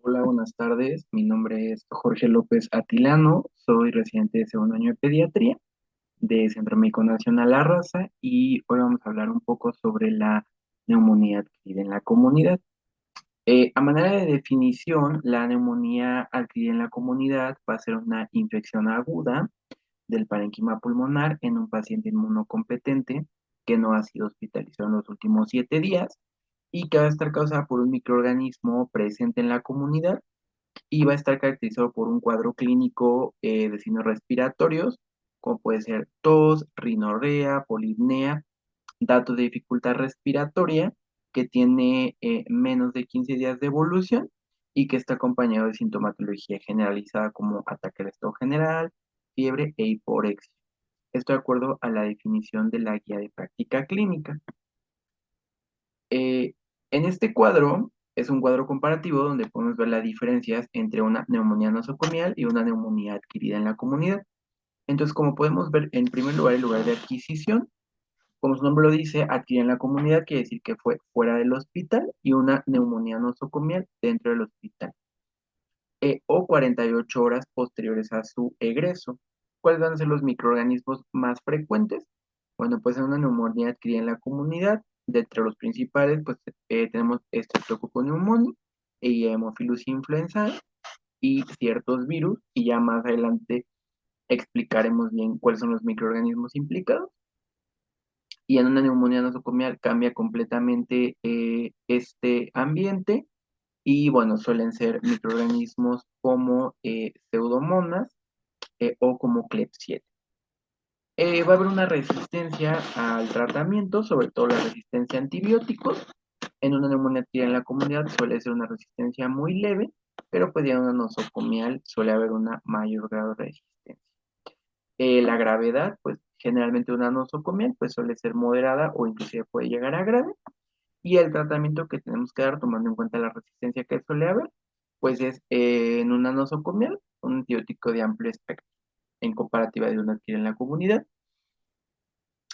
Hola, buenas tardes. Mi nombre es Jorge López Atilano. Soy residente de segundo año de pediatría de Centro Médico Nacional La Raza y hoy vamos a hablar un poco sobre la neumonía adquirida en la comunidad. A manera de definición, la neumonía adquirida en la comunidad va a ser una infección aguda del parénquima pulmonar en un paciente inmunocompetente que no ha sido hospitalizado en los últimos 7 días y que va a estar causada por un microorganismo presente en la comunidad y va a estar caracterizado por un cuadro clínico de signos respiratorios, como puede ser tos, rinorrea, polipnea, datos de dificultad respiratoria, que tiene menos de 15 días de evolución y que está acompañado de sintomatología generalizada como ataque al estado general, fiebre e hiporexia. Esto de acuerdo a la definición de la guía de práctica clínica. Eh, en este cuadro es un cuadro comparativo donde podemos ver las diferencias entre una neumonía nosocomial y una neumonía adquirida en la comunidad. Entonces, como podemos ver, en primer lugar, el lugar de adquisición, como su nombre lo dice, adquirida en la comunidad quiere decir que fue fuera del hospital y una neumonía nosocomial dentro del hospital, o 48 horas posteriores a su egreso. ¿Cuáles van a ser los microorganismos más frecuentes? Bueno, pues en una neumonía adquirida en la comunidad, de entre los principales, pues tenemos Streptococcus pneumoniae y Haemophilus influenzae y ciertos virus, y ya más adelante explicaremos bien cuáles son los microorganismos implicados. Y en una neumonía nosocomial cambia completamente este ambiente y bueno, suelen ser microorganismos como Pseudomonas o como Klebsiella. Va a haber una resistencia al tratamiento, sobre todo la resistencia a antibióticos. En una neumonía adquirida en la comunidad suele ser una resistencia muy leve, pero pues ya en una nosocomial suele haber una mayor grado de resistencia. La gravedad, pues generalmente una nosocomial, pues suele ser moderada o inclusive puede llegar a grave. Y el tratamiento que tenemos que dar, tomando en cuenta la resistencia que suele haber, pues es en una nosocomial, un antibiótico de amplio espectro, en comparativa de una adquirida en la comunidad,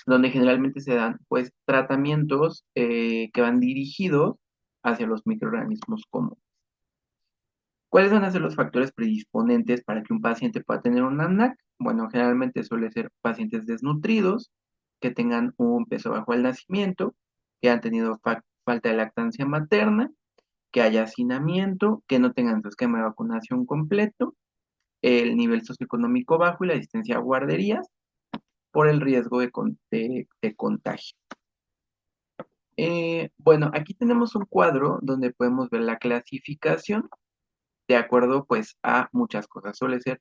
donde generalmente se dan pues tratamientos que van dirigidos hacia los microorganismos comunes. ¿Cuáles van a ser los factores predisponentes para que un paciente pueda tener un ANAC? Bueno, generalmente suele ser pacientes desnutridos, que tengan un peso bajo al nacimiento, que han tenido falta de lactancia materna, que haya hacinamiento, que no tengan su esquema de vacunación completo, el nivel socioeconómico bajo y la asistencia a guarderías por el riesgo de contagio. Bueno, aquí tenemos un cuadro donde podemos ver la clasificación de acuerdo pues a muchas cosas. Suele ser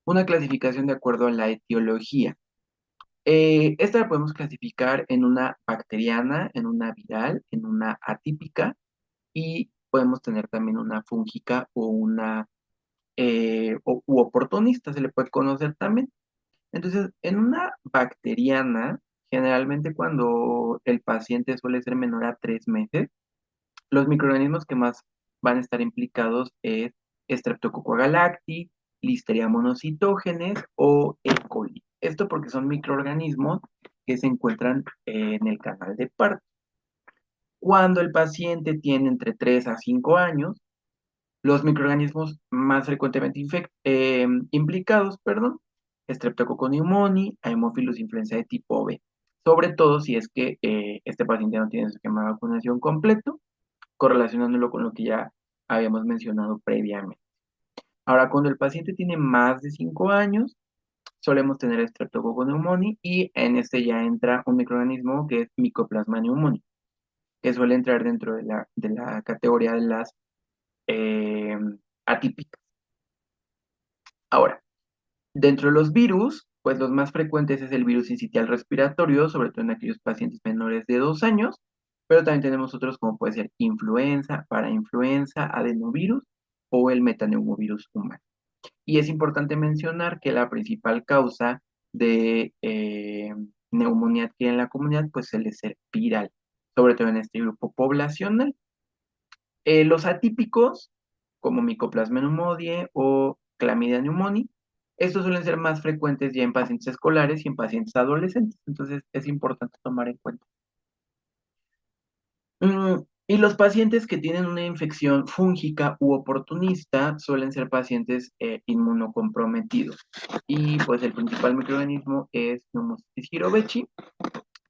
una clasificación de acuerdo a la etiología. Esta la podemos clasificar en una bacteriana, en una viral, en una atípica y podemos tener también una fúngica o una u oportunista, se le puede conocer también. Entonces, en una bacteriana, generalmente cuando el paciente suele ser menor a 3 meses, los microorganismos que más van a estar implicados es Streptococcus galacti, Listeria monocytogenes o E. coli. Esto porque son microorganismos que se encuentran en el canal de parto. Cuando el paciente tiene entre 3 a 5 años, los microorganismos más frecuentemente implicados, perdón, Streptococcus pneumoniae, Haemophilus influenzae tipo B, sobre todo si es que este paciente no tiene su esquema de vacunación completo, correlacionándolo con lo que ya habíamos mencionado previamente. Ahora, cuando el paciente tiene más de 5 años, solemos tener Streptococcus pneumoniae y en este ya entra un microorganismo que es Mycoplasma pneumoniae, que suele entrar dentro de la categoría de las eh, atípicas. Ahora, dentro de los virus, pues los más frecuentes es el virus sincitial respiratorio, sobre todo en aquellos pacientes menores de 2 años, pero también tenemos otros como puede ser influenza, parainfluenza, adenovirus o el metaneumovirus humano. Y es importante mencionar que la principal causa de neumonía adquirida en la comunidad pues suele ser viral, sobre todo en este grupo poblacional. Los atípicos, como Mycoplasma pneumoniae o Chlamydia pneumoniae, estos suelen ser más frecuentes ya en pacientes escolares y en pacientes adolescentes, entonces es importante tomar en cuenta. Y los pacientes que tienen una infección fúngica u oportunista suelen ser pacientes inmunocomprometidos. Y pues el principal microorganismo es Pneumocystis jirovecii.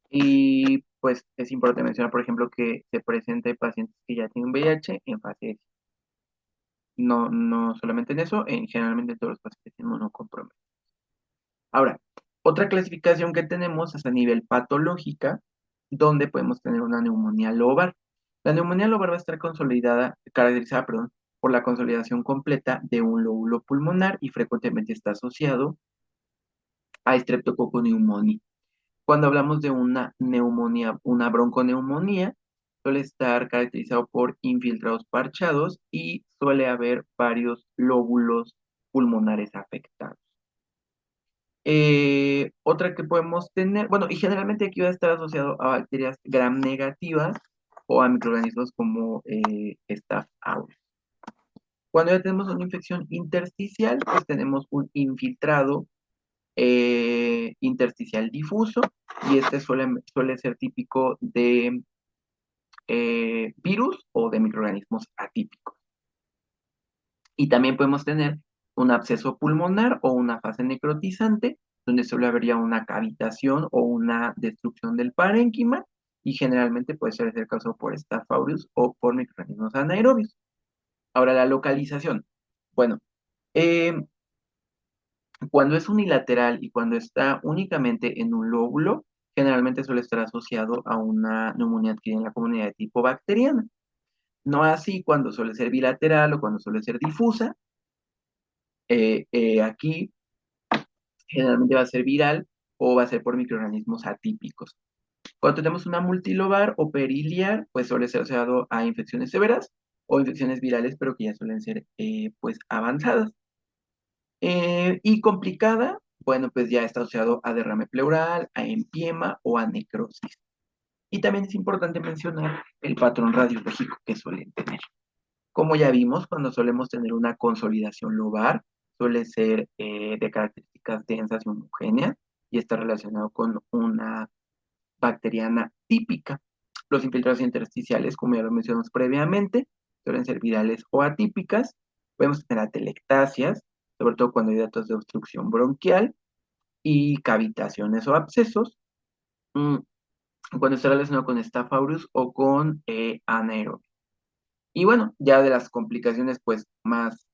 Y pues es importante mencionar, por ejemplo, que se presenta en pacientes que ya tienen VIH en fase. No, no solamente en eso, generalmente en todos los pacientes inmunocomprometidos. Ahora, otra clasificación que tenemos es a nivel patológica, donde podemos tener una neumonía lobar. La neumonía lobar va a estar caracterizada, perdón, por la consolidación completa de un lóbulo pulmonar y frecuentemente está asociado a Streptococcus pneumoniae. Cuando hablamos de una neumonía, una bronconeumonía, suele estar caracterizado por infiltrados parchados y suele haber varios lóbulos pulmonares afectados. Otra que podemos tener, bueno, y generalmente aquí va a estar asociado a bacterias gram negativas o a microorganismos como Staph aureus. Cuando ya tenemos una infección intersticial, pues tenemos un infiltrado intersticial difuso y este suele ser típico de virus o de microorganismos atípicos. Y también podemos tener un absceso pulmonar o una fase necrotizante, donde solo habría una cavitación o una destrucción del parénquima, y generalmente puede ser causado por Staph aureus o por microorganismos anaerobios. Ahora, la localización. Bueno, eh, cuando es unilateral y cuando está únicamente en un lóbulo, generalmente suele estar asociado a una neumonía adquirida en la comunidad de tipo bacteriana. No así cuando suele ser bilateral o cuando suele ser difusa. Aquí generalmente va a ser viral o va a ser por microorganismos atípicos. Cuando tenemos una multilobar o periliar, pues suele ser asociado a infecciones severas o infecciones virales, pero que ya suelen ser pues avanzadas. Y complicada, bueno, pues ya está asociado a derrame pleural, a empiema o a necrosis. Y también es importante mencionar el patrón radiológico que suelen tener. Como ya vimos, cuando solemos tener una consolidación lobar, suele ser de características densas y homogéneas y está relacionado con una bacteriana típica. Los infiltrados intersticiales, como ya lo mencionamos previamente, suelen ser virales o atípicas. Podemos tener atelectasias, sobre todo cuando hay datos de obstrucción bronquial y cavitaciones o abscesos, mm, cuando está relacionado con Staph aureus o con anaerobio. Y bueno, ya de las complicaciones pues más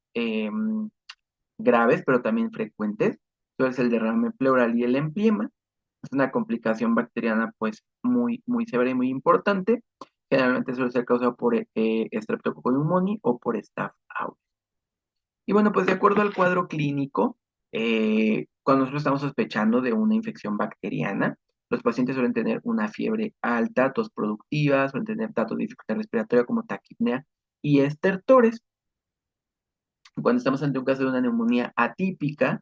graves, pero también frecuentes, suele ser el derrame pleural y el empiema. Es una complicación bacteriana pues muy, muy severa y muy importante. Generalmente suele ser causado por Streptococcus pneumoniae o por Staph aureus. Y bueno, pues de acuerdo al cuadro clínico, cuando nosotros estamos sospechando de una infección bacteriana, los pacientes suelen tener una fiebre alta, tos productiva, suelen tener datos de dificultad respiratoria como taquipnea y estertores. Cuando estamos ante un caso de una neumonía atípica,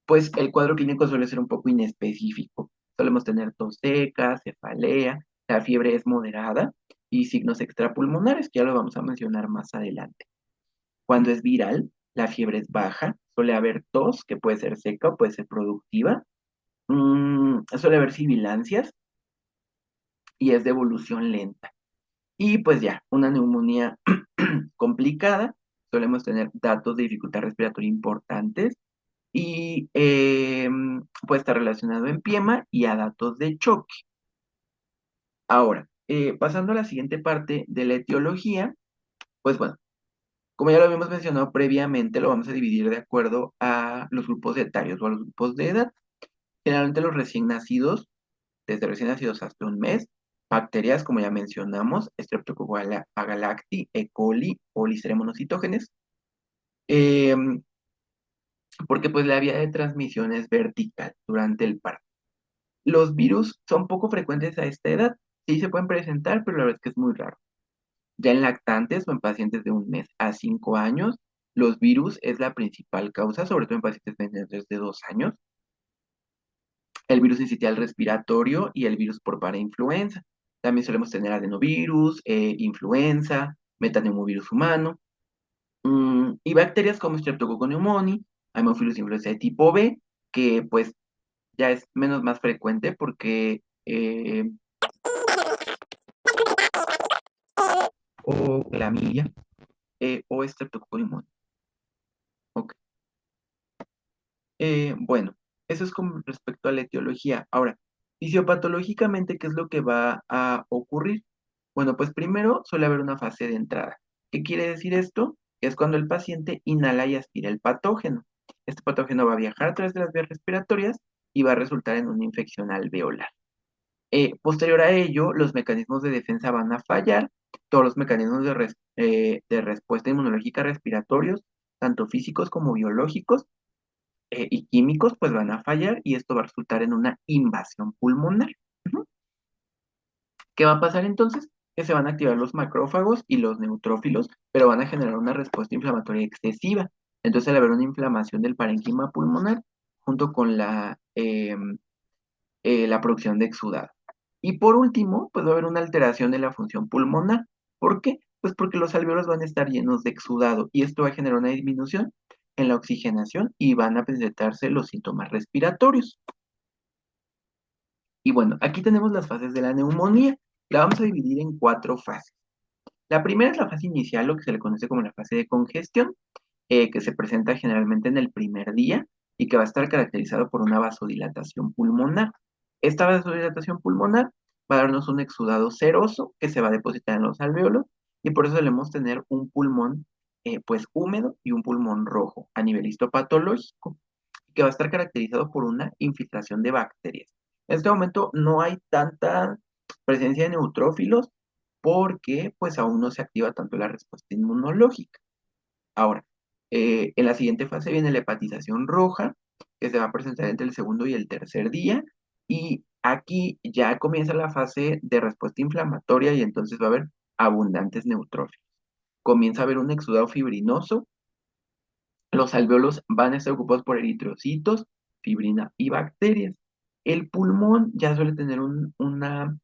pues el cuadro clínico suele ser un poco inespecífico. Solemos tener tos seca, cefalea, la fiebre es moderada y signos extrapulmonares, que ya lo vamos a mencionar más adelante. Cuando es viral, la fiebre es baja, suele haber tos, que puede ser seca o puede ser productiva, suele haber sibilancias y es de evolución lenta. Y pues ya, una neumonía complicada, solemos tener datos de dificultad respiratoria importantes y puede estar relacionado en piema y a datos de choque. Ahora, pasando a la siguiente parte de la etiología, pues bueno, como ya lo habíamos mencionado previamente, lo vamos a dividir de acuerdo a los grupos etarios o a los grupos de edad. Generalmente los recién nacidos, desde recién nacidos hasta un mes, bacterias, como ya mencionamos, Streptococcus agalacti, E. coli o Listeria monocytogenes, porque pues la vía de transmisión es vertical durante el parto. Los virus son poco frecuentes a esta edad, sí se pueden presentar, pero la verdad es que es muy raro. Ya en lactantes o en pacientes de un mes a 5 años, los virus es la principal causa, sobre todo en pacientes menores de 2 años. El virus incitial respiratorio y el virus por parainfluenza. También solemos tener adenovirus, influenza, metaneumovirus humano, y bacterias como Streptococcus pneumoniae, Haemophilus influenza de tipo B, que pues ya es menos más frecuente porque o clamidia o estreptococcus. Ok. Bueno, eso es con respecto a la etiología. Ahora, fisiopatológicamente, ¿qué es lo que va a ocurrir? Bueno, pues primero suele haber una fase de entrada. ¿Qué quiere decir esto? Es cuando el paciente inhala y aspira el patógeno. Este patógeno va a viajar a través de las vías respiratorias y va a resultar en una infección alveolar. Posterior a ello, los mecanismos de defensa van a fallar, todos los mecanismos de respuesta inmunológica respiratorios, tanto físicos como biológicos, y químicos pues van a fallar y esto va a resultar en una invasión pulmonar. Ujú. ¿Qué va a pasar entonces? Que se van a activar los macrófagos y los neutrófilos, pero van a generar una respuesta inflamatoria excesiva. Entonces, al haber una inflamación del parénquima pulmonar, junto con la producción de exudado. Y por último, pues va a haber una alteración de la función pulmonar. ¿Por qué? Pues porque los alvéolos van a estar llenos de exudado y esto va a generar una disminución en la oxigenación y van a presentarse los síntomas respiratorios. Y bueno, aquí tenemos las fases de la neumonía. La vamos a dividir en cuatro fases. La primera es la fase inicial, lo que se le conoce como la fase de congestión, que se presenta generalmente en el primer día y que va a estar caracterizado por una vasodilatación pulmonar. Esta vasodilatación pulmonar va a darnos un exudado seroso que se va a depositar en los alvéolos y por eso debemos tener un pulmón pues húmedo y un pulmón rojo a nivel histopatológico, que va a estar caracterizado por una infiltración de bacterias. En este momento no hay tanta presencia de neutrófilos porque pues aún no se activa tanto la respuesta inmunológica. Ahora, en la siguiente fase viene la hepatización roja, que se va a presentar entre el segundo y el tercer día, y aquí ya comienza la fase de respuesta inflamatoria y entonces va a haber abundantes neutrófilos. Comienza a haber un exudado fibrinoso, los alvéolos van a estar ocupados por eritrocitos, fibrina y bacterias. El pulmón ya suele tener una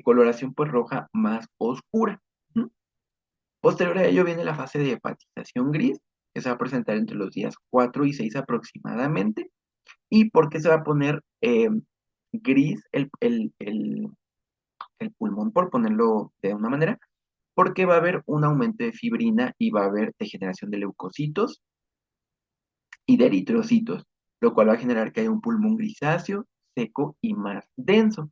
coloración pues roja más oscura. ¿Mm? Posterior a ello viene la fase de hepatización gris, que se va a presentar entre los días 4 y 6 aproximadamente. ¿Y por qué se va a poner gris el pulmón, por ponerlo de una manera? Porque va a haber un aumento de fibrina y va a haber degeneración de leucocitos y de eritrocitos, lo cual va a generar que haya un pulmón grisáceo, seco y más denso.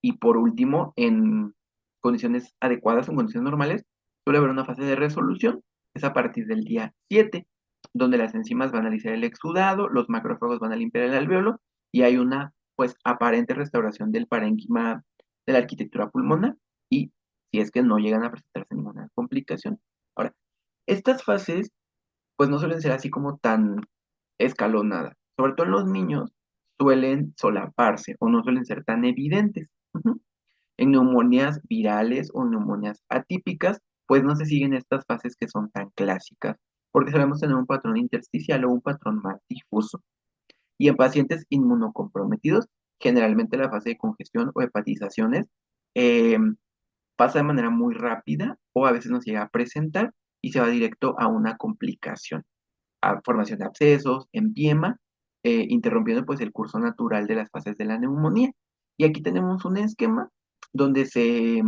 Y por último, en condiciones adecuadas o en condiciones normales, suele haber una fase de resolución, es a partir del día 7, donde las enzimas van a alisar el exudado, los macrófagos van a limpiar el alveolo y hay una pues aparente restauración del parénquima de la arquitectura pulmonar y si es que no llegan a presentarse ninguna complicación. Ahora, estas fases pues no suelen ser así como tan escalonadas. Sobre todo en los niños suelen solaparse o no suelen ser tan evidentes. Ujú. En neumonías virales o neumonías atípicas, pues no se siguen estas fases que son tan clásicas, porque solemos tener un patrón intersticial o un patrón más difuso. Y en pacientes inmunocomprometidos, generalmente la fase de congestión o hepatizaciones eh, pasa de manera muy rápida o a veces nos llega a presentar y se va directo a una complicación, a formación de abscesos, empiema, interrumpiendo pues el curso natural de las fases de la neumonía. Y aquí tenemos un esquema donde se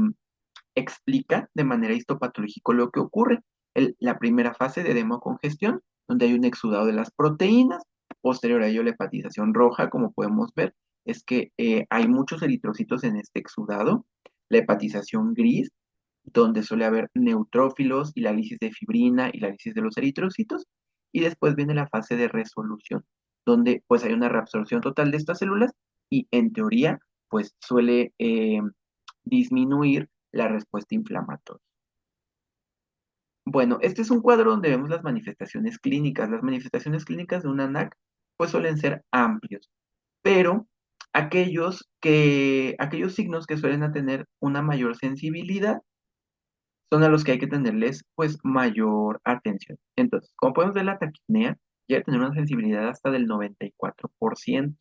explica de manera histopatológica lo que ocurre. La primera fase de democongestión, donde hay un exudado de las proteínas, posterior a ello la hepatización roja, como podemos ver, es que hay muchos eritrocitos en este exudado, la hepatización gris, donde suele haber neutrófilos y la lisis de fibrina y la lisis de los eritrocitos, y después viene la fase de resolución, donde pues hay una reabsorción total de estas células y en teoría pues suele disminuir la respuesta inflamatoria. Bueno, este es un cuadro donde vemos las manifestaciones clínicas. Las manifestaciones clínicas de una ANAC pues suelen ser amplios, pero aquellos signos que suelen tener una mayor sensibilidad son a los que hay que tenerles pues mayor atención. Entonces, como podemos ver, la taquipnea llega a tener una sensibilidad hasta del 94%.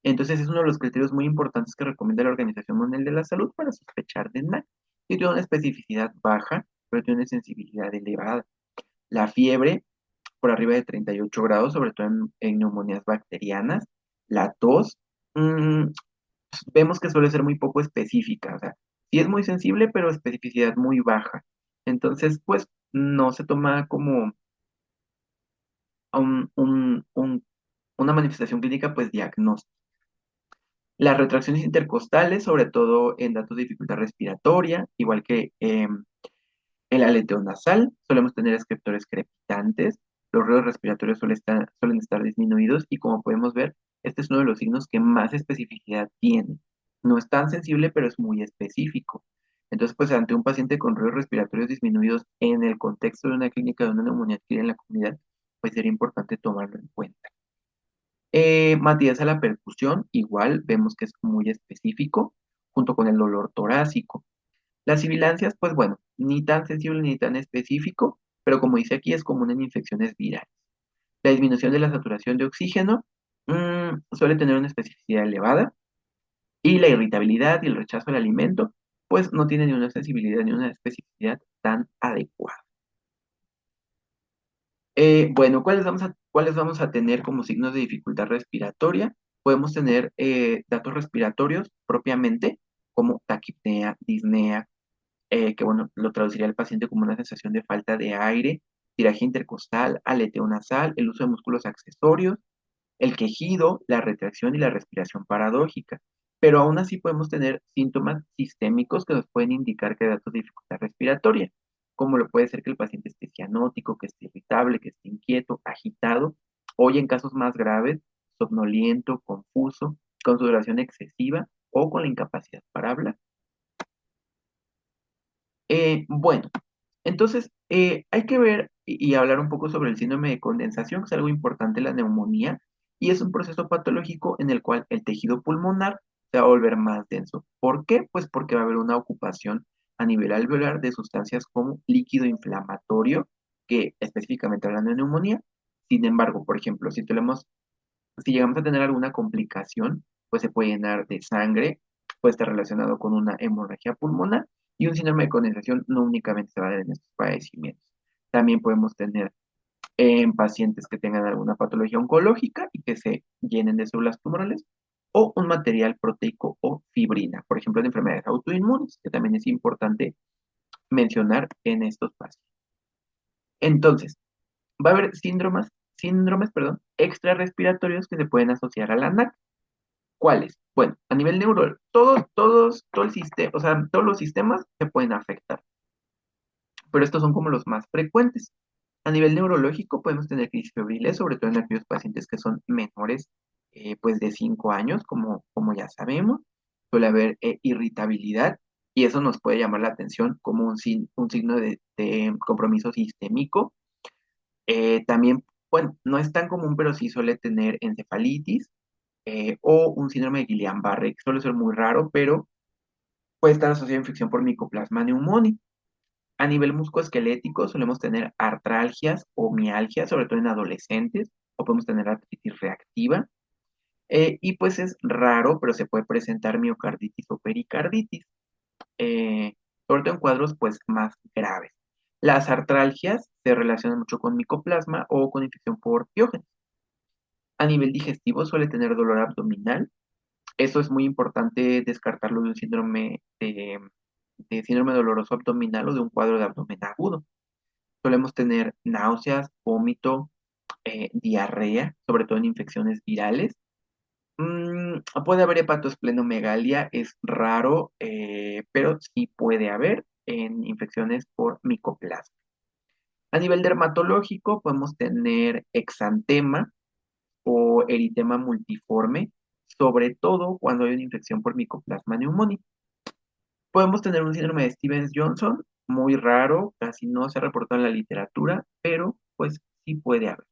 Entonces, es uno de los criterios muy importantes que recomienda la Organización Mundial de la Salud para sospechar de NAC. Y tiene una especificidad baja, pero tiene una sensibilidad elevada. La fiebre por arriba de 38 grados, sobre todo en neumonías bacterianas. La tos, vemos que suele ser muy poco específica. O sea, Sí es muy sensible, pero especificidad muy baja. Entonces, pues no se toma como una manifestación clínica pues diagnóstica. Las retracciones intercostales, sobre todo en datos de dificultad respiratoria, igual que el aleteo nasal, solemos tener escriptores crepitantes, los ruidos respiratorios suelen estar disminuidos y como podemos ver, este es uno de los signos que más especificidad tiene. No es tan sensible, pero es muy específico. Entonces, pues ante un paciente con ruidos respiratorios disminuidos en el contexto de una clínica de una neumonía adquirida en la comunidad, pues sería importante tomarlo en cuenta. Matías a la percusión, igual vemos que es muy específico, junto con el dolor torácico. Las sibilancias, pues bueno, ni tan sensible ni tan específico, pero como dice aquí, es común en infecciones virales. La disminución de la saturación de oxígeno suele tener una especificidad elevada y la irritabilidad y el rechazo al alimento, pues no tiene ni una sensibilidad ni una especificidad tan adecuada. Bueno, ¿cuáles vamos a tener como signos de dificultad respiratoria? Podemos tener datos respiratorios propiamente, como taquipnea, disnea, que bueno, lo traduciría al paciente como una sensación de falta de aire, tiraje intercostal, aleteo nasal, el uso de músculos accesorios, el quejido, la retracción y la respiración paradójica. Pero aún así podemos tener síntomas sistémicos que nos pueden indicar que hay datos de dificultad respiratoria, como lo puede ser que el paciente esté cianótico, que esté irritable, que esté inquieto, agitado, o y en casos más graves, somnoliento, confuso, con sudoración excesiva o con la incapacidad para hablar. Bueno, entonces hay que ver y hablar un poco sobre el síndrome de condensación, que es algo importante en la neumonía, y es un proceso patológico en el cual el tejido pulmonar se va a volver más denso. ¿Por qué? Pues porque va a haber una ocupación a nivel alveolar de sustancias como líquido inflamatorio, que específicamente hablando de neumonía. Sin embargo, por ejemplo, si llegamos a tener alguna complicación, pues se puede llenar de sangre, puede estar relacionado con una hemorragia pulmonar y un síndrome de condensación no únicamente se va a dar en estos padecimientos. También podemos tener en pacientes que tengan alguna patología oncológica y que se llenen de células tumorales o un material proteico o fibrina, por ejemplo, en enfermedades autoinmunes, que también es importante mencionar en estos pacientes. Entonces, va a haber síndromes, extrarrespiratorios que se pueden asociar a la NAC. ¿Cuáles? Bueno, a nivel neuro, todo el sistema, o sea, todos los sistemas se pueden afectar, pero estos son como los más frecuentes. A nivel neurológico podemos tener crisis febriles, sobre todo en aquellos pacientes que son menores, pues de 5 años, como ya sabemos. Suele haber irritabilidad y eso nos puede llamar la atención como un signo de compromiso sistémico. También, bueno, no es tan común, pero sí suele tener encefalitis o un síndrome de Guillain-Barré, que suele ser muy raro, pero puede estar asociado a infección por Mycoplasma pneumoniae. A nivel musculoesquelético solemos tener artralgias o mialgias, sobre todo en adolescentes, o podemos tener artritis reactiva. Y pues es raro, pero se puede presentar miocarditis o pericarditis, eh, sobre todo en cuadros pues más graves. Las artralgias se relacionan mucho con micoplasma o con infección por piógenes. A nivel digestivo suele tener dolor abdominal. Eso es muy importante descartarlo de un de síndrome doloroso abdominal o de un cuadro de abdomen agudo. Solemos tener náuseas, vómito, diarrea, sobre todo en infecciones virales. Puede haber hepatoesplenomegalia, es raro, pero sí puede haber en infecciones por micoplasma. A nivel dermatológico podemos tener exantema o eritema multiforme, sobre todo cuando hay una infección por Mycoplasma pneumoniae. Podemos tener un síndrome de Stevens-Johnson, muy raro, casi no se ha reportado en la literatura, pero pues sí puede haber.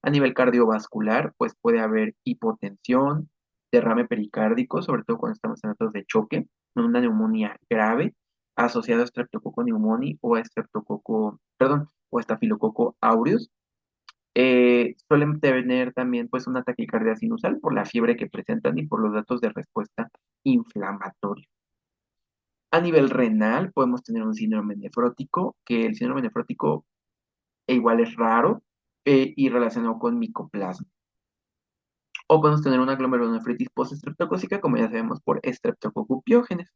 A nivel cardiovascular, pues puede haber hipotensión, derrame pericárdico, sobre todo cuando estamos en datos de choque, una neumonía grave asociada a Streptococcus pneumoniae o a o a Staphylococcus aureus. Suelen tener también pues una taquicardia sinusal por la fiebre que presentan y por los datos de respuesta inflamatoria. A nivel renal podemos tener un síndrome nefrótico, que el síndrome nefrótico igual es raro y relacionado con micoplasma. O podemos tener una glomerulonefritis post-estreptocócica, como ya sabemos, por Streptococcus piógenes.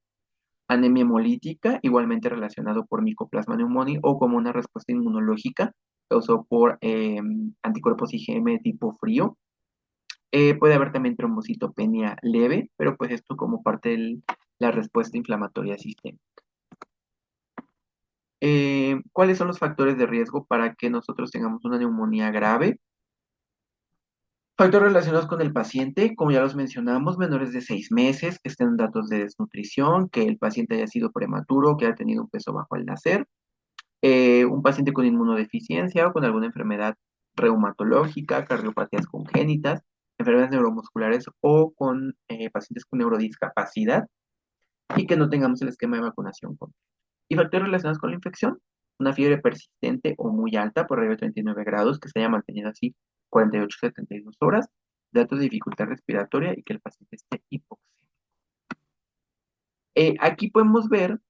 anemia hemolítica, igualmente relacionado por Mycoplasma pneumoniae o como una respuesta inmunológica causado por anticuerpos IgM de tipo frío. Puede haber también trombocitopenia leve, pero pues esto como parte de la respuesta inflamatoria sistémica. ¿Cuáles son los factores de riesgo para que nosotros tengamos una neumonía grave? Factores relacionados con el paciente, como ya los mencionamos, menores de 6 meses, que estén datos de desnutrición, que el paciente haya sido prematuro, que haya tenido un peso bajo al nacer, un paciente con inmunodeficiencia o con alguna enfermedad reumatológica, cardiopatías congénitas, enfermedades neuromusculares o con pacientes con neurodiscapacidad y que no tengamos el esquema de vacunación completo. Y factores relacionados con la infección, una fiebre persistente o muy alta por arriba de 39 grados, que se haya mantenido así 48 a 72 horas, datos de dificultad respiratoria y que el paciente esté hipoxémico. Aquí podemos ver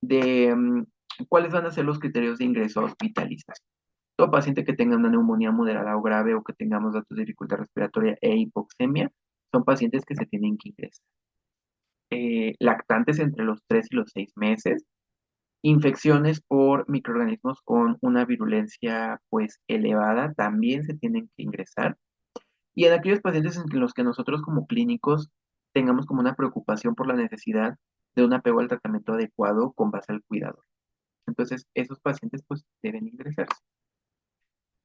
de cuáles van a ser los criterios de ingreso a hospitalización. Todo paciente que tenga una neumonía moderada o grave o que tengamos datos de dificultad respiratoria e hipoxemia son pacientes que se tienen que ingresar. Lactantes entre los 3 y los 6 meses, infecciones por microorganismos con una virulencia pues elevada también se tienen que ingresar. Y en aquellos pacientes en los que nosotros como clínicos tengamos como una preocupación por la necesidad de un apego al tratamiento adecuado con base al cuidado. Entonces, esos pacientes pues deben ingresarse.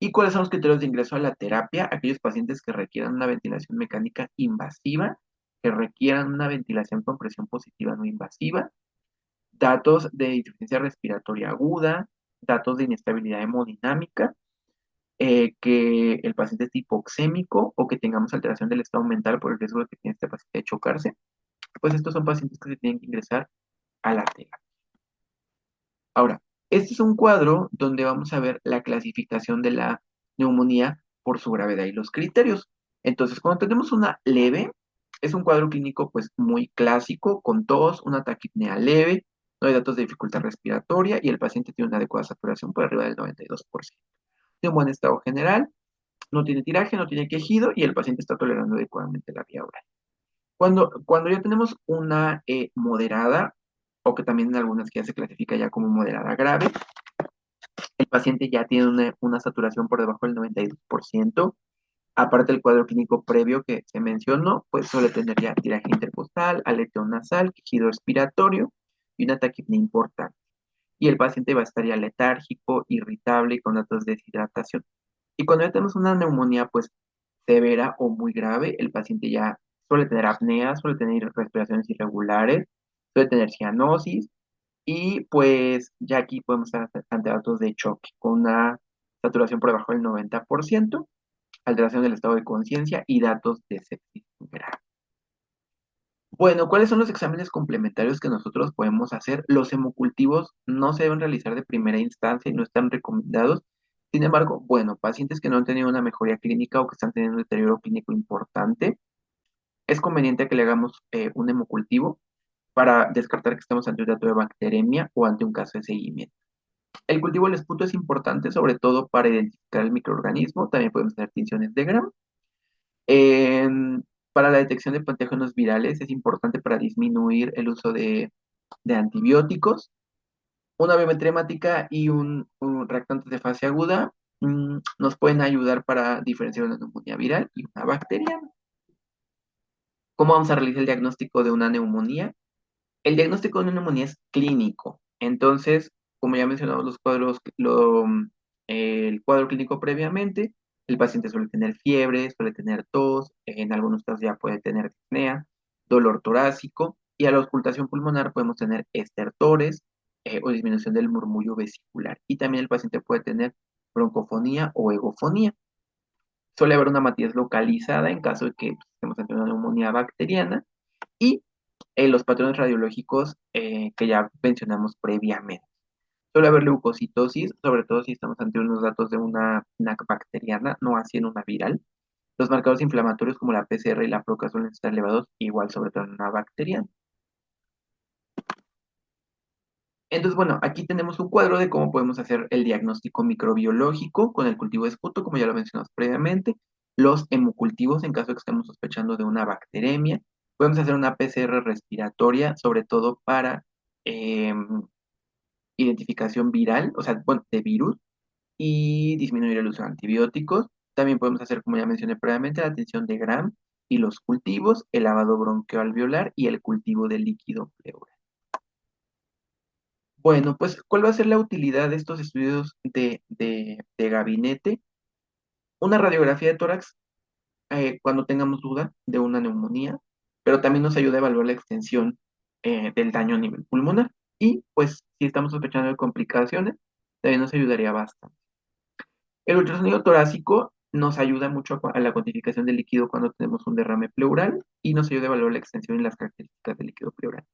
¿Y cuáles son los criterios de ingreso a la terapia? Aquellos pacientes que requieran una ventilación mecánica invasiva, que requieran una ventilación con presión positiva no invasiva, datos de insuficiencia respiratoria aguda, datos de inestabilidad hemodinámica, que el paciente es hipoxémico o que tengamos alteración del estado mental por el riesgo de que tiene este paciente de chocarse, pues estos son pacientes que se tienen que ingresar a la terapia. Ahora, este es un cuadro donde vamos a ver la clasificación de la neumonía por su gravedad y los criterios. Entonces, cuando tenemos una leve, es un cuadro clínico pues muy clásico, con tos, una taquipnea leve, no hay datos de dificultad respiratoria y el paciente tiene una adecuada saturación por arriba del 92%. Tiene un buen estado general, no tiene tiraje, no tiene quejido y el paciente está tolerando adecuadamente la vía oral. Cuando ya tenemos una moderada, o que también en algunas que ya se clasifica ya como moderada grave, el paciente ya tiene una saturación por debajo del 92%. Aparte del cuadro clínico previo que se mencionó, pues suele tener ya tiraje intercostal, aleteo nasal, quejido respiratorio y una taquipnea importante. Y el paciente va a estar ya letárgico, irritable y con datos de deshidratación. Y cuando ya tenemos una neumonía, pues severa o muy grave, el paciente ya suele tener apnea, suele tener respiraciones irregulares, suele tener cianosis y pues ya aquí podemos estar ante datos de choque con una saturación por debajo del 90%, alteración del estado de conciencia y datos de sepsis grave. Bueno, ¿cuáles son los exámenes complementarios que nosotros podemos hacer? Los hemocultivos no se deben realizar de primera instancia y no están recomendados. Sin embargo, bueno, pacientes que no han tenido una mejoría clínica o que están teniendo un deterioro clínico importante, es conveniente que le hagamos un hemocultivo para descartar que estamos ante un dato de bacteremia o ante un caso de seguimiento. El cultivo del esputo es importante, sobre todo para identificar el microorganismo. También podemos hacer tinciones de Gram. Para la detección de patógenos virales es importante para disminuir el uso de antibióticos. Una biometría hemática y un reactante de fase aguda nos pueden ayudar para diferenciar una neumonía viral y una bacteriana. ¿Cómo vamos a realizar el diagnóstico de una neumonía? El diagnóstico de una neumonía es clínico. Entonces, como ya mencionamos los cuadros, el cuadro clínico previamente, el paciente suele tener fiebre, suele tener tos, en algunos casos ya puede tener disnea, dolor torácico, y a la auscultación pulmonar podemos tener estertores o disminución del murmullo vesicular. Y también el paciente puede tener broncofonía o egofonía. Suele haber una matidez localizada en caso de que pues, estemos ante una neumonía bacteriana y los patrones radiológicos que ya mencionamos previamente. Suele haber leucocitosis, sobre todo si estamos ante unos datos de una bacteriana, no así en una viral. Los marcadores inflamatorios como la PCR y la proca suelen estar elevados, igual sobre todo en una bacteriana. Entonces, bueno, aquí tenemos un cuadro de cómo podemos hacer el diagnóstico microbiológico con el cultivo de esputo, como ya lo mencionamos previamente, los hemocultivos en caso de que estemos sospechando de una bacteremia. Podemos hacer una PCR respiratoria, sobre todo para identificación viral, o sea, bueno, de virus, y disminuir el uso de antibióticos. También podemos hacer, como ya mencioné previamente, la atención de Gram y los cultivos, el lavado bronquioalveolar y el cultivo del líquido pleural. Bueno, pues, ¿cuál va a ser la utilidad de estos estudios de gabinete? Una radiografía de tórax cuando tengamos duda de una neumonía, pero también nos ayuda a evaluar la extensión del daño a nivel pulmonar. Y pues si estamos sospechando de complicaciones, también nos ayudaría bastante. El ultrasonido torácico nos ayuda mucho a la cuantificación del líquido cuando tenemos un derrame pleural y nos ayuda a evaluar la extensión y las características del líquido pleural.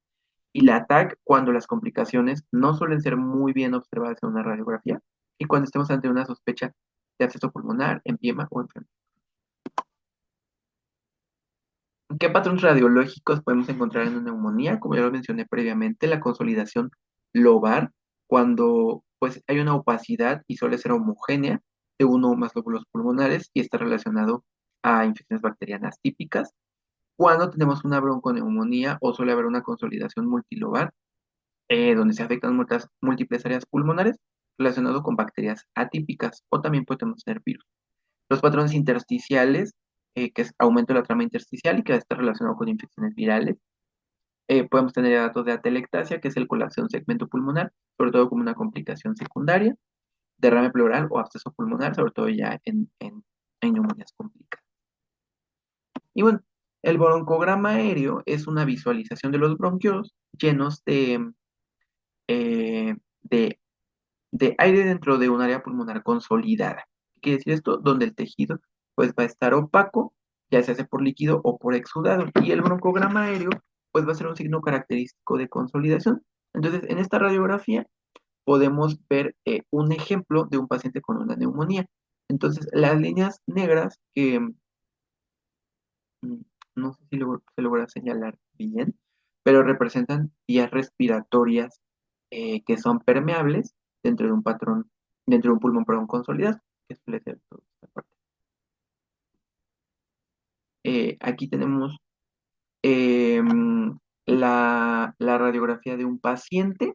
Y la TAC cuando las complicaciones no suelen ser muy bien observadas en una radiografía y cuando estemos ante una sospecha de absceso pulmonar, empiema o enfermedad. ¿Qué patrones radiológicos podemos encontrar en una neumonía? Como ya lo mencioné previamente, la consolidación lobar, cuando pues hay una opacidad y suele ser homogénea de uno o más lóbulos pulmonares y está relacionado a infecciones bacterianas típicas. Cuando tenemos una bronconeumonía o suele haber una consolidación multilobar, donde se afectan múltiples áreas pulmonares relacionado con bacterias atípicas o también podemos tener virus. Los patrones intersticiales, que es aumento de la trama intersticial y que va a estar relacionado con infecciones virales. Podemos tener datos de atelectasia, que es el colapso de un segmento pulmonar, sobre todo como una complicación secundaria, derrame pleural o absceso pulmonar, sobre todo ya en neumonías complicadas. Y bueno, el broncograma aéreo es una visualización de los bronquios llenos eh, de, de aire dentro de un área pulmonar consolidada. ¿Qué quiere decir esto? Donde el tejido pues va a estar opaco, ya se hace por líquido o por exudado. Y el broncograma aéreo pues va a ser un signo característico de consolidación. Entonces, en esta radiografía podemos ver un ejemplo de un paciente con una neumonía. Entonces, las líneas negras que mm, no sé si se logra señalar bien, pero representan vías respiratorias que son permeables dentro de un patrón, dentro de un pulmón perdón, consolidado, que suele ser toda esta parte. Aquí tenemos la radiografía de un paciente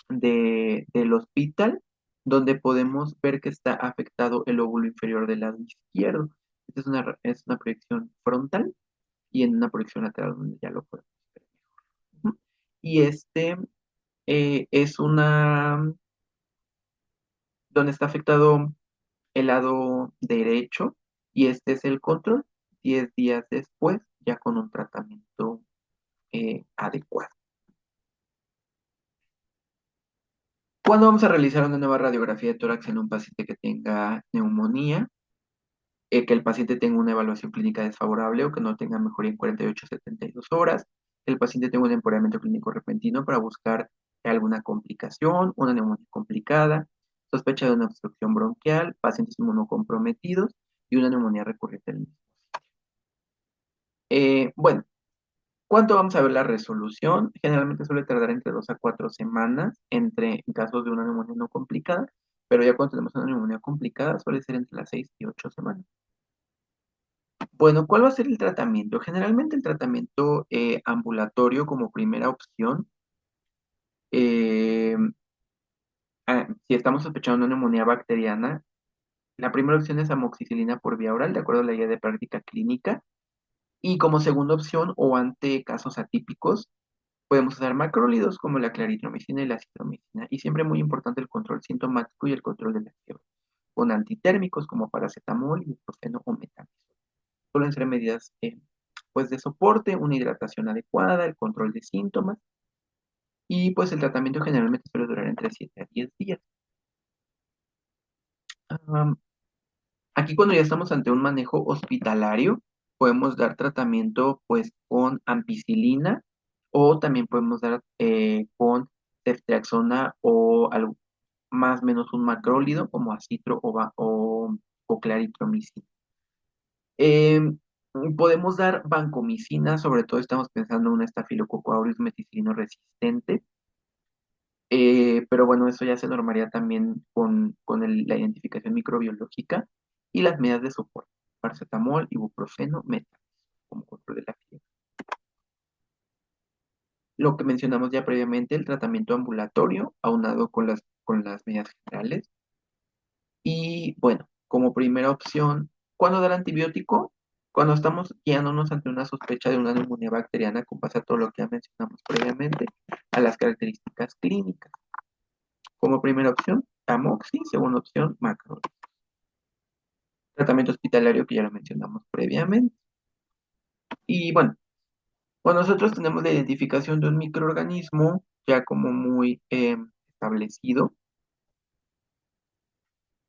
del hospital, donde podemos ver que está afectado el lóbulo inferior del lado izquierdo. Esta es una proyección frontal y en una proyección lateral donde ya lo podemos ver. Ujú. Y es donde está afectado el lado derecho y este es el control 10 días después, ya con un tratamiento adecuado. ¿Cuándo vamos a realizar una nueva radiografía de tórax en un paciente que tenga neumonía? Que el paciente tenga una evaluación clínica desfavorable o que no tenga mejoría en 48 a 72 horas, que el paciente tenga un empeoramiento clínico repentino para buscar alguna complicación, una neumonía complicada, sospecha de una obstrucción bronquial, pacientes inmunocomprometidos y una neumonía recurrente del mismo. Bueno, ¿cuánto vamos a ver la resolución? Generalmente suele tardar entre 2 a 4 semanas en casos de una neumonía no complicada, pero ya cuando tenemos una neumonía complicada suele ser entre las 6 y 8 semanas. Bueno, ¿cuál va a ser el tratamiento? Generalmente el tratamiento ambulatorio como primera opción, eh, si estamos sospechando una neumonía bacteriana, la primera opción es amoxicilina por vía oral, de acuerdo a la guía de práctica clínica, y como segunda opción o ante casos atípicos, podemos usar macrólidos como la claritromicina y la citromicina, y siempre muy importante el control sintomático y el control de la fiebre, con antitérmicos como paracetamol, ibuprofeno o metamizol. Suelen ser medidas pues de soporte, una hidratación adecuada, el control de síntomas y pues el tratamiento generalmente suele durar entre 7 a 10 días. Am, Aquí cuando ya estamos ante un manejo hospitalario, podemos dar tratamiento pues con ampicilina o también podemos dar con ceftriaxona o algo más o menos un macrólido como acitro o claritromicina. Em, Podemos dar vancomicina, sobre todo estamos pensando en un estafilococo aureus meticilino resistente, pero bueno, eso ya se normaría también con la identificación microbiológica y las medidas de soporte, paracetamol, ibuprofeno, metamizol, como control de la fiebre. lo que mencionamos ya previamente, el tratamiento ambulatorio, aunado con las medidas generales. Y bueno, como primera opción, ¿cuándo dar antibiótico? Cuando estamos guiándonos ante una sospecha de una neumonía bacteriana con base a todo lo que ya mencionamos previamente, a las características clínicas. Como primera opción, amoxi, segunda opción, macro. Tratamiento hospitalario que ya lo mencionamos previamente. Y bueno, cuando nosotros tenemos la identificación de un microorganismo ya como muy establecido,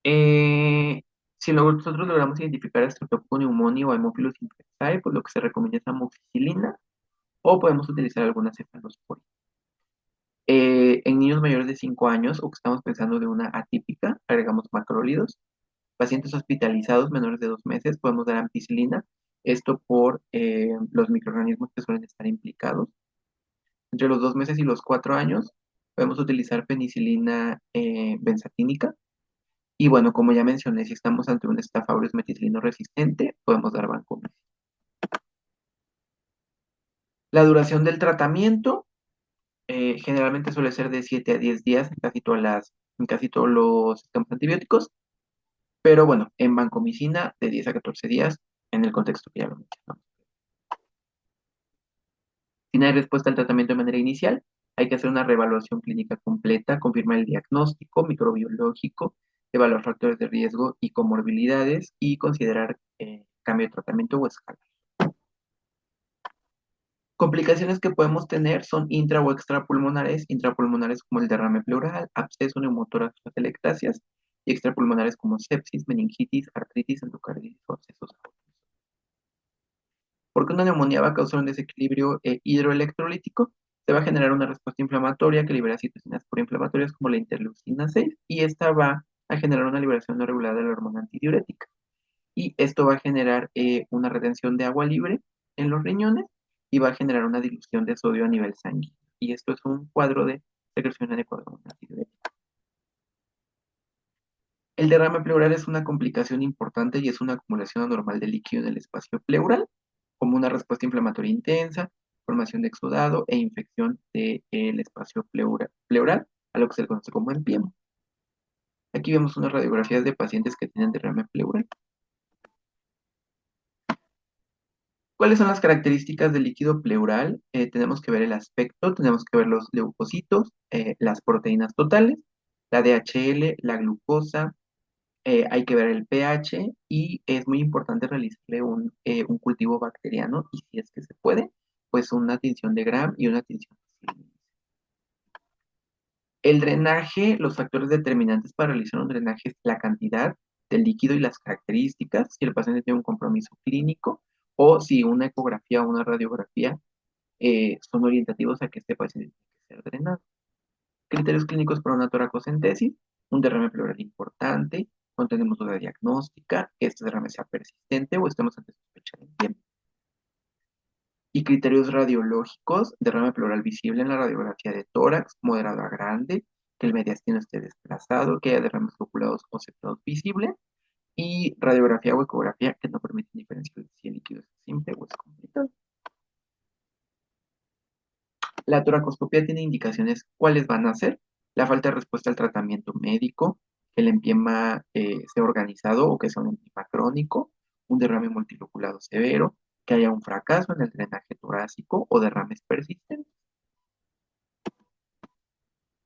Eh, si nosotros logramos identificar a Streptococcus pneumoniae o Haemophilus influenzae, pues lo que se recomienda es amoxicilina o podemos utilizar algunas cefalosporina. En niños mayores de 5 años o que estamos pensando de una atípica, agregamos macrólidos. Pacientes hospitalizados menores de 2 meses podemos dar ampicilina, esto por los microorganismos que suelen estar implicados. Entre los 2 meses y los 4 años podemos utilizar penicilina benzatínica. Y bueno, como ya mencioné, si estamos ante un Staphylococcus meticilino resistente, podemos dar vancomicina. La duración del tratamiento generalmente suele ser de 7 a 10 días en casi todos los sistemas antibióticos, pero bueno, en vancomicina de 10 a 14 días en el contexto que ya lo mencionamos. Si no hay respuesta al tratamiento de manera inicial, hay que hacer una reevaluación clínica completa, confirmar el diagnóstico microbiológico, evaluar factores de riesgo y comorbilidades y considerar cambio de tratamiento o escala. Complicaciones que podemos tener son intra o extrapulmonares, intrapulmonares como el derrame pleural, absceso, neumotórax o atelectasias, y extrapulmonares como sepsis, meningitis, artritis, endocarditis o abscesos agudos. Porque una neumonía va a causar un desequilibrio hidroelectrolítico, se va a generar una respuesta inflamatoria que libera citocinas proinflamatorias como la interleucina 6 y esta va a generar una liberación no regulada de la hormona antidiurética. Y esto va a generar una retención de agua libre en los riñones y va a generar una dilución de sodio a nivel sanguíneo. Y esto es un cuadro de secreción adecuada de hormona antidiurética. El derrame pleural es una complicación importante y es una acumulación anormal de líquido en el espacio pleural, como una respuesta inflamatoria intensa, formación de exudado e infección del espacio pleural, a lo que se le conoce como empiema. Aquí vemos unas radiografías de pacientes que tienen derrame pleural. ¿Cuáles son las características del líquido pleural? Tenemos que ver el aspecto, tenemos que ver los leucocitos, las proteínas totales, la DHL, la glucosa, hay que ver el pH y es muy importante realizarle un cultivo bacteriano y si es que se puede, pues una tinción de Gram y una tinción de Silice. El drenaje, los factores determinantes para realizar un drenaje es la cantidad del líquido y las características, si el paciente tiene un compromiso clínico o si una ecografía o una radiografía son orientativos a que este paciente tiene que ser drenado. Criterios clínicos para una toracocentesis, un derrame pleural importante, cuando tenemos duda diagnóstica, que este derrame sea persistente o estemos ante sospecha de tiempo. Y criterios radiológicos, derrame pleural visible en la radiografía de tórax, moderado a grande, que el mediastino esté desplazado, que haya derrames loculados o septados visibles, y radiografía o ecografía que no permiten diferenciar si el líquido es simple o es complicado. La toracoscopía tiene indicaciones cuáles van a ser la falta de respuesta al tratamiento médico, que el empiema sea organizado o que sea un empiema crónico, un derrame multiloculado severo, que haya un fracaso en el drenaje torácico o derrames persistentes.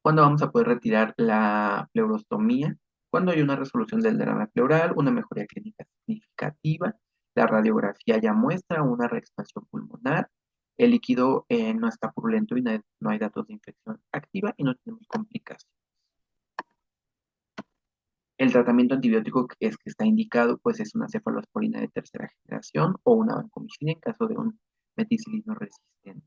¿Cuándo vamos a poder retirar la pleurostomía? Cuando hay una resolución del derrame pleural, una mejoría clínica significativa, la radiografía ya muestra una reexpansión pulmonar, el líquido no está purulento y no hay datos de infección activa y no tenemos complicaciones. El tratamiento antibiótico que está indicado pues es una cefalosporina de tercera generación o una vancomicina en caso de un meticilino resistente.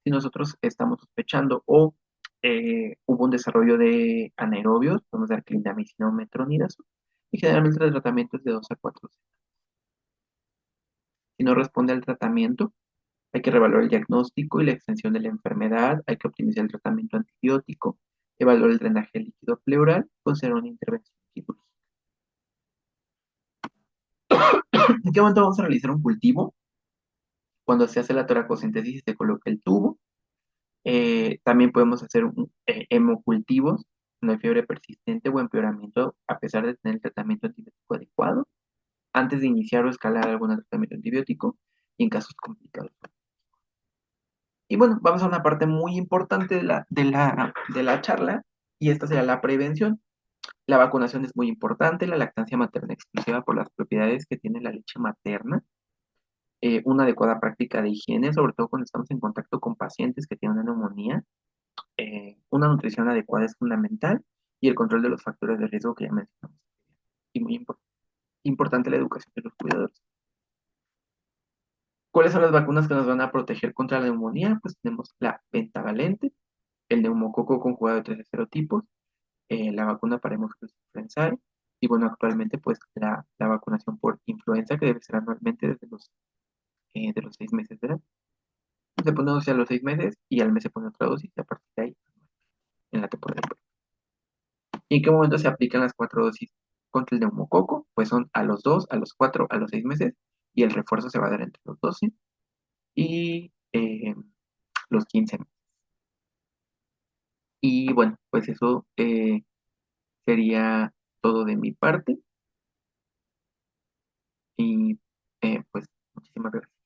Si nosotros estamos sospechando o hubo un desarrollo de anaerobios, podemos dar clindamicina o metronidazol y generalmente el tratamiento es de 2 a 4 semanas. Si no responde al tratamiento, hay que reevaluar el diagnóstico y la extensión de la enfermedad, hay que optimizar el tratamiento antibiótico, evaluar el drenaje líquido pleural, considerar una intervención quirúrgica. ¿En qué momento vamos a realizar un cultivo? Cuando se hace la toracocentesis y se coloca el tubo. También podemos hacer hemocultivos, no hay fiebre persistente o empeoramiento a pesar de tener el tratamiento antibiótico adecuado, antes de iniciar o escalar algún tratamiento antibiótico y en casos complicados. Y bueno, vamos a una parte muy importante de la charla y esta será la prevención. La vacunación es muy importante, la lactancia materna exclusiva por las propiedades que tiene la leche materna, una adecuada práctica de higiene, sobre todo cuando estamos en contacto con pacientes que tienen una neumonía, una nutrición adecuada es fundamental y el control de los factores de riesgo que ya mencionamos. Y muy importante la educación de los cuidadores. ¿Cuáles son las vacunas que nos van a proteger contra la neumonía? Pues tenemos la pentavalente, el neumococo conjugado de 3 serotipos, la vacuna para hemófilos influenzae y bueno, actualmente pues la vacunación por influenza que debe ser anualmente desde de los 6 meses de edad. Se pone dosis a los 6 meses y al mes se pone otra dosis y a partir de ahí en la temporada. ¿Y en qué momento se aplican las 4 dosis contra el neumococo? Pues son a los 2, a los 4, a los 6 meses y el refuerzo se va a dar entre los 12 y los 15 meses. Y bueno, pues eso sería todo de mi parte y pues muchísimas gracias.